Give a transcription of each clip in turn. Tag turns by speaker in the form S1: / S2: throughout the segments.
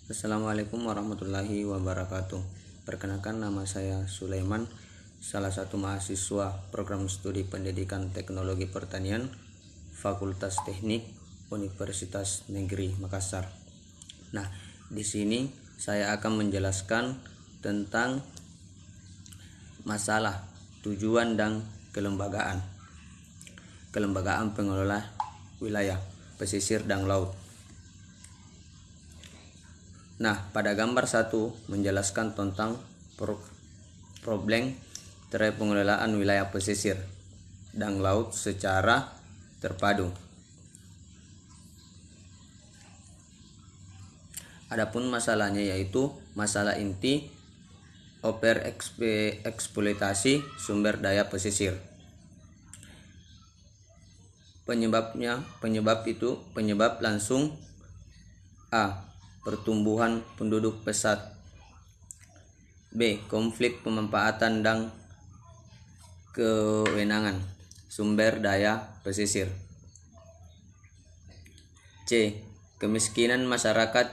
S1: Assalamualaikum warahmatullahi wabarakatuh. Perkenalkan, nama saya Sulaiman, salah satu mahasiswa program studi pendidikan teknologi pertanian Fakultas Teknik Universitas Negeri Makassar. Nah, di sini saya akan menjelaskan tentang masalah tujuan dan kelembagaan pengelola wilayah pesisir dan laut. Nah, pada gambar 1 menjelaskan tentang problem terkait pengelolaan wilayah pesisir dan laut secara terpadu. Adapun masalahnya yaitu masalah inti eksploitasi sumber daya pesisir. Penyebab langsung: A. Pertumbuhan penduduk pesat. B. Konflik pemanfaatan dan kewenangan sumber daya pesisir. C. Kemiskinan masyarakat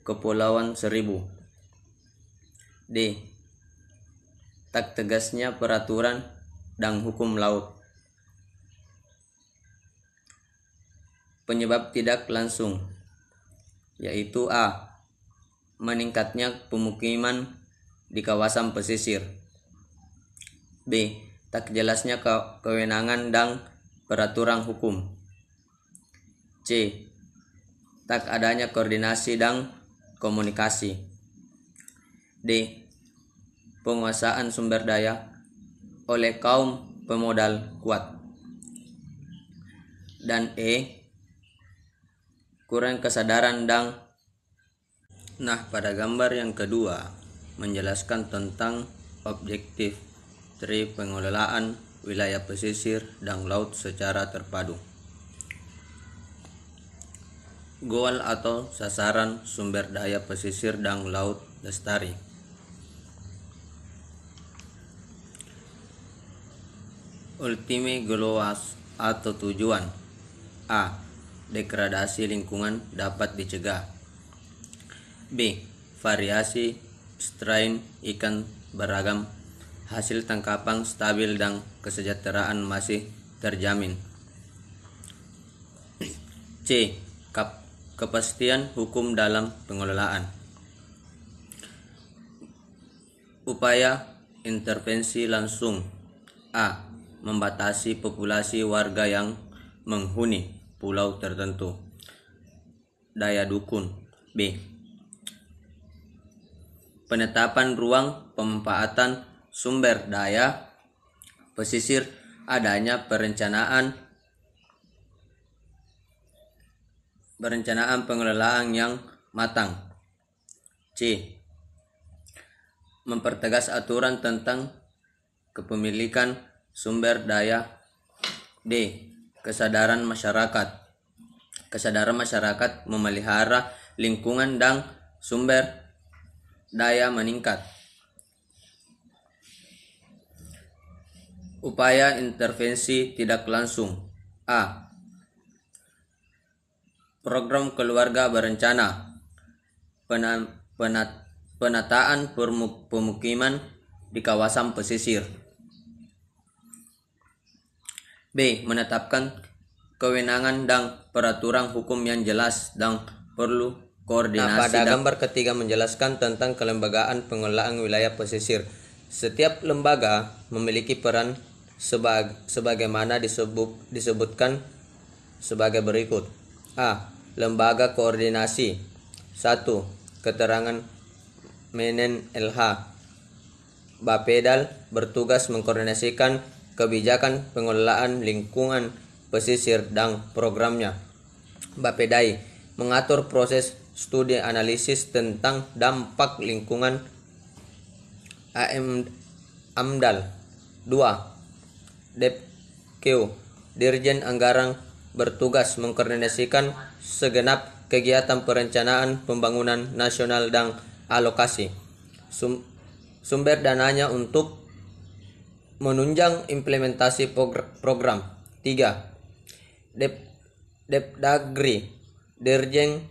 S1: Kepulauan Seribu. D. Tak tegasnya peraturan dan hukum laut. Penyebab tidak langsung yaitu A. Meningkatnya pemukiman di kawasan pesisir. B. Tak jelasnya kewenangan dan peraturan hukum. C. Tak adanya koordinasi dan komunikasi. D. Penguasaan sumber daya oleh kaum pemodal kuat. Dan E. Kurang kesadaran pada gambar yang kedua menjelaskan tentang objektif dari pengelolaan wilayah pesisir dan laut secara terpadu. Goal atau sasaran sumber daya pesisir dan laut lestari. Ultime goals atau tujuan: A. Degradasi lingkungan dapat dicegah. B. Variasi strain ikan beragam, hasil tangkapan stabil dan kesejahteraan masih terjamin. C. Kepastian hukum dalam pengelolaan. Upaya intervensi langsung: A. Membatasi populasi warga yang menghuni pulau tertentu. Daya dukun. B. Penetapan ruang pemanfaatan sumber daya pesisir, adanya perencanaan pengelolaan yang matang. C. Mempertegas aturan tentang kepemilikan sumber daya. D. Kesadaran masyarakat memelihara lingkungan dan sumber daya meningkat. Upaya intervensi tidak langsung: A. Program keluarga berencana, penataan pemukiman di kawasan pesisir. B. Menetapkan kewenangan dan peraturan hukum yang jelas dan perlu koordinasi. Pada gambar ketiga menjelaskan tentang kelembagaan pengelolaan wilayah pesisir. Setiap lembaga memiliki peran sebagaimana disebutkan sebagai berikut. A. Lembaga koordinasi. 1. Keterangan Menen LH. Bapedal bertugas mengkoordinasikan kebijakan pengelolaan lingkungan pesisir dan programnya. Bapedai mengatur proses studi analisis tentang dampak lingkungan. AMDAL. 2. Depq. Dirjen Anggaran bertugas mengkoordinasikan segenap kegiatan perencanaan pembangunan nasional dan alokasi sumber dananya untuk menunjang implementasi program. 3. Depdagri, Dirjen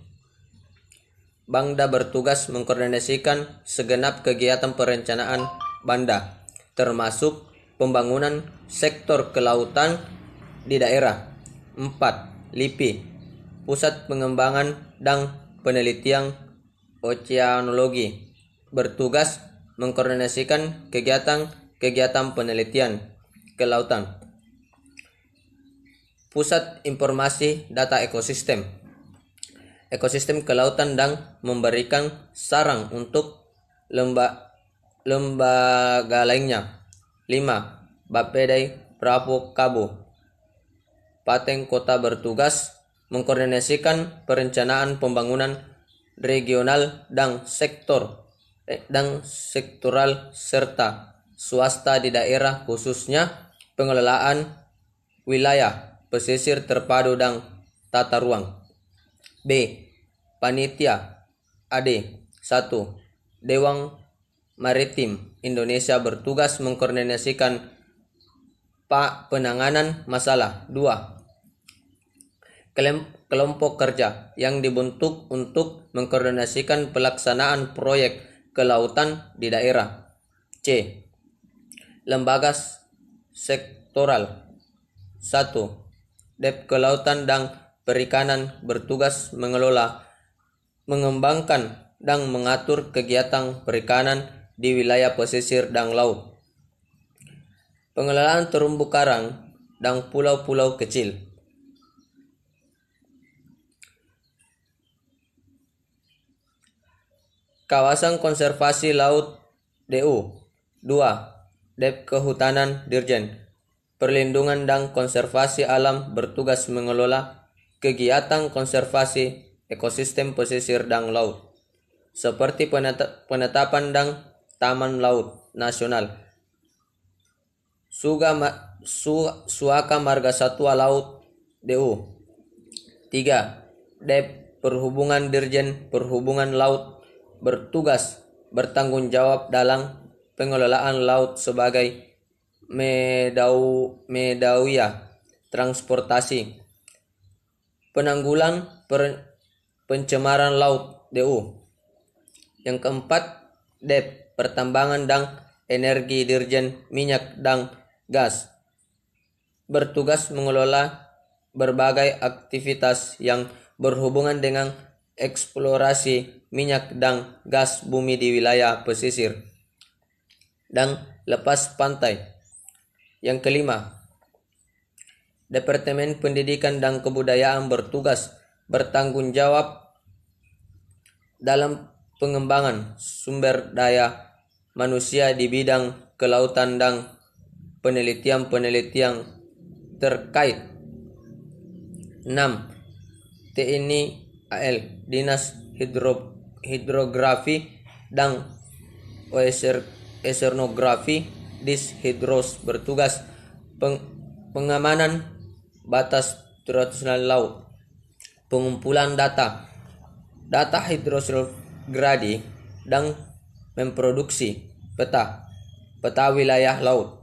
S1: Bangda bertugas mengkoordinasikan segenap kegiatan perencanaan Bangda, termasuk pembangunan sektor kelautan di daerah. 4. LIPI, Pusat Pengembangan dan Penelitian Oceanologi, bertugas mengkoordinasikan kegiatan penelitian kelautan. Pusat Informasi Data Ekosistem kelautan dan memberikan saran untuk lembaga lainnya. 5. Bapedai Bravo Kabo, Paten Kota, bertugas mengkoordinasikan perencanaan pembangunan regional dan sektoral serta swasta di daerah, khususnya pengelolaan wilayah pesisir terpadu dan tata ruang. B. Panitia AD 1. Dewan Maritim Indonesia bertugas mengkoordinasikan penanganan masalah. 2. Kelompok kerja yang dibentuk untuk mengkoordinasikan pelaksanaan proyek kelautan di daerah. C. Lembaga sektoral. 1. Dep Kelautan dan Perikanan bertugas mengelola, mengembangkan, dan mengatur kegiatan perikanan di wilayah pesisir dan laut. Pengelolaan terumbu karang dan pulau-pulau kecil. Kawasan Konservasi Laut DU. 2. Dep Kehutanan Dirjen Perlindungan dan Konservasi Alam bertugas mengelola kegiatan konservasi ekosistem pesisir dan laut, seperti penetapan dan Taman Laut Nasional, Suaka Marga Satwa Laut DU. 3. Dep Perhubungan Dirjen Perhubungan Laut bertugas bertanggung jawab dalam pengelolaan laut sebagai medawia transportasi, penanggulan pencemaran laut DU. Yang keempat, Dep Pertambangan dan Energi Dirjen Minyak dan Gas bertugas mengelola berbagai aktivitas yang berhubungan dengan eksplorasi minyak dan gas bumi di wilayah pesisir dan lepas pantai. Yang kelima, Departemen Pendidikan dan Kebudayaan bertugas bertanggung jawab dalam pengembangan sumber daya manusia di bidang kelautan dan penelitian terkait. 6. TNI AL Dinas Hidrografi dan Oceanografi Dishidros bertugas pengamanan batas teritorial laut, pengumpulan data hidrografi dan memproduksi peta wilayah laut.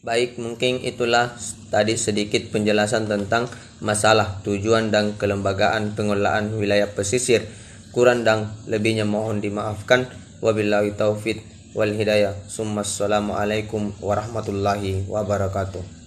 S1: Baik, mungkin itulah tadi sedikit penjelasan tentang masalah tujuan dan kelembagaan pengelolaan wilayah pesisir. Kurang dan lebihnya mohon dimaafkan. Wabillahi taufiq wal hidayah. Assalamualaikum warahmatullahi wabarakatuh.